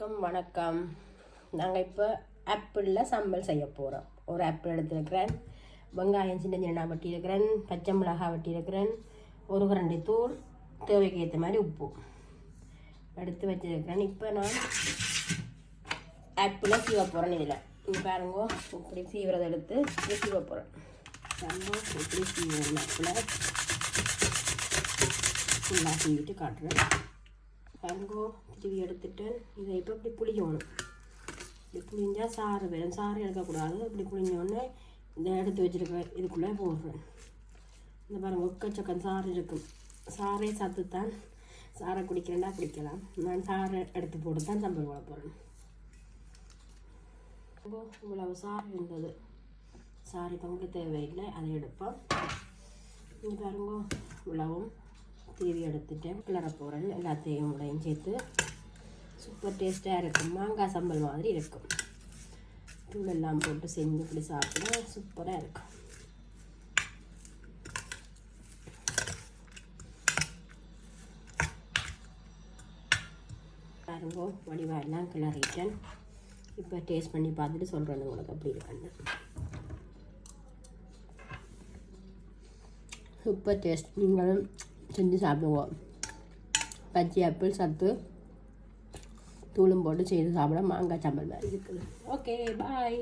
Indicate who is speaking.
Speaker 1: எல்லாருக்கும் வணக்கம். நாங்கள் இப்போ ஆப்பிளில் சம்பல் செய்ய போகிறோம். ஒரு ஆப்பிள் எடுத்துருக்கிறேன், வெங்காயம் சின்ன சின்ன வெட்டியிருக்கிறேன், பச்சை மிளகாய் வெட்டியிருக்கிறேன், ஒரு கரண்டி தூள், தேவைக்கு ஏற்ற மாதிரி உப்பு எடுத்து வச்சுருக்கிறேன். இப்போ நான் ஆப்பிளை சீவ போகிறேன். இதில் இங்கே பாருங்க, இப்படி சீவிரதை எடுத்து சீவ போகிறேன். இப்படி சீவிரம் ஆப்பிளை ஃபுல்லாக சீவிட்டு காட்டுறேன். பாருங்கோ, திருவி எடுத்துட்டு இதை இப்போ இப்படி புளியணும். இப்படி புளிஞ்சால் சாறு வேணும், சாறு எடுக்கக்கூடாது. இப்படி புளிஞ்சோடனே இதை எடுத்து வச்சுருக்க இதுக்குள்ளே போடுறேன். இந்த பாருங்க, ஒக்கச்சக்கம் சாறு இருக்கும். சாறை சத்துத்தான், சாரை குடிக்கிறேன்னா குடிக்கலாம். நான் சாறை எடுத்து போட்டு தான் சம்பல் போட போகிறேன். இவ்வளவு சாறு இருந்தது, சாறு பங்கு தேவையில்லை, அதை எடுப்போம். இங்கே பாருங்க, இவ்வளவும் திருவி எடுத்துட்டேன், கிளற போகிறேன். எல்லாத்தையும் உடையும் சேர்த்து சூப்பர் டேஸ்ட்டாக இருக்கும். மாங்காய் சம்பல் மாதிரி இருக்கும். தூளெல்லாம் போட்டு செஞ்சு இப்படி சாப்பிட சூப்பராக இருக்கும். பாருங்கோ, வடிவாயெல்லாம் கிளறிட்டேன். இப்போ டேஸ்ட் பண்ணி பார்த்துட்டு சொல்கிறேன் உங்களுக்கு அப்படி இருக்குன்னு. சூப்பர் டேஸ்ட், நீங்களும் செஞ்சு சாப்பிடுவோம். பச்சை ஆப்பிள் சத்து தூளும் போட்டு செய்து சாப்பிட மாங்காய் சம்பல் மாதிரி இருக்குது. ஓகே, பாய்.